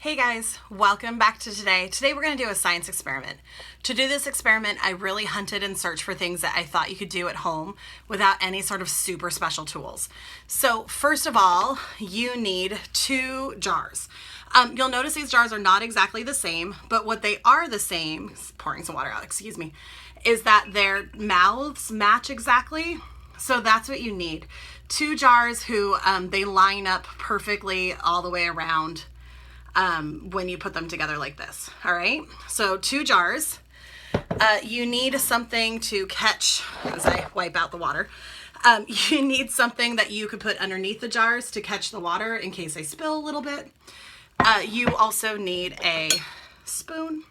Hey guys, welcome back to today. Today we're going to do a science experiment. To do this experiment, I really hunted and searched for things that I thought you could do at home without any sort of super special tools. So first of all, you need 2 jars. You'll notice these jars are not exactly the same, but what they are the same, pouring some water out, excuse me, is that their mouths match exactly. So that's what you need. 2 jars they line up perfectly all the way around when you put them together like this. All right, so 2 jars. You need something to catch, as I wipe out the water. You need something that you could put underneath the jars to catch the water in case they spill a little bit. You also need a spoon.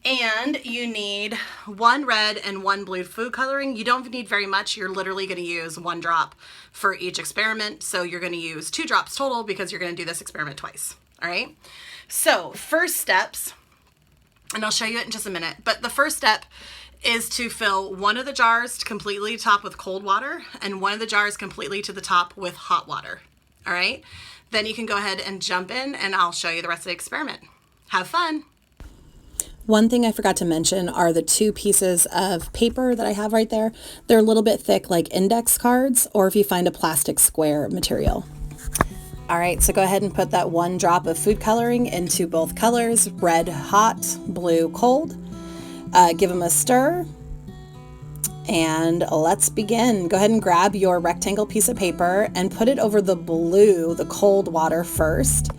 And you need 1 red and 1 blue food coloring. You don't need very much. You're literally going to use 1 drop for each experiment. So you're going to use 2 drops total because you're going to do this experiment twice. All right. So first steps, and I'll show you it in just a minute, but the first step is to fill one of the jars completely to the top with cold water and one of the jars completely to the top with hot water. All right. Then you can go ahead and jump in and I'll show you the rest of the experiment. Have fun. One thing I forgot to mention are the 2 pieces of paper that I have right there. They're a little bit thick like index cards, or if you find a plastic square material. All right, so go ahead and put that 1 drop of food coloring into both colors, red hot, blue cold. Give them a stir. And let's begin. Go ahead and grab your rectangle piece of paper and put it over the blue, the cold water first.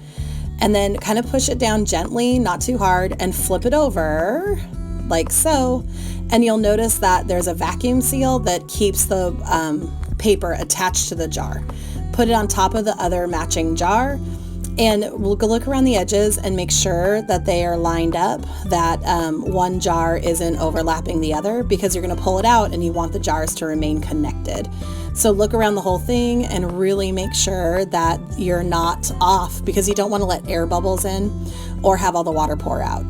And then kind of push it down gently, not too hard, and flip it over like so. And you'll notice that there's a vacuum seal that keeps the paper attached to the jar. Put it on top of the other matching jar, and we'll go look around the edges and make sure that they are lined up, that one jar isn't overlapping the other, because you're going to pull it out and you want the jars to remain connected. So look around the whole thing and really make sure that you're not off, because you don't want to let air bubbles in or have all the water pour out.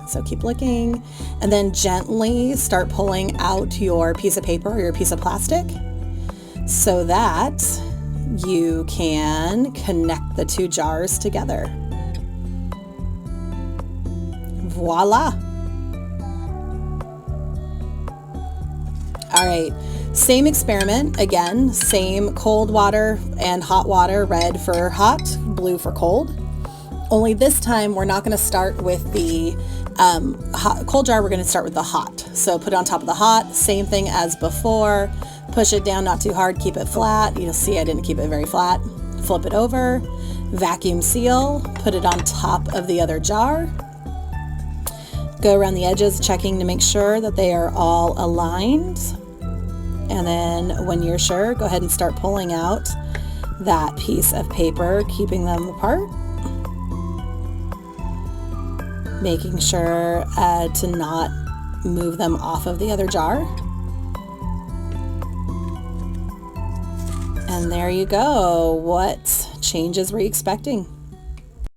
So keep looking, and then gently start pulling out your piece of paper or your piece of plastic so that you can connect the 2 jars together. Voila! All right. Same experiment, again, same cold water and hot water, red for hot, blue for cold. Only this time we're not going to start with the cold jar, we're going to start with the hot. So put it on top of the hot, same thing as before. Push it down, not too hard, keep it flat. You'll see I didn't keep it very flat. Flip it over, vacuum seal, put it on top of the other jar. Go around the edges, checking to make sure that they are all aligned. And then when you're sure, go ahead and start pulling out that piece of paper, keeping them apart. Making sure to not move them off of the other jar. And there you go. What changes were you expecting?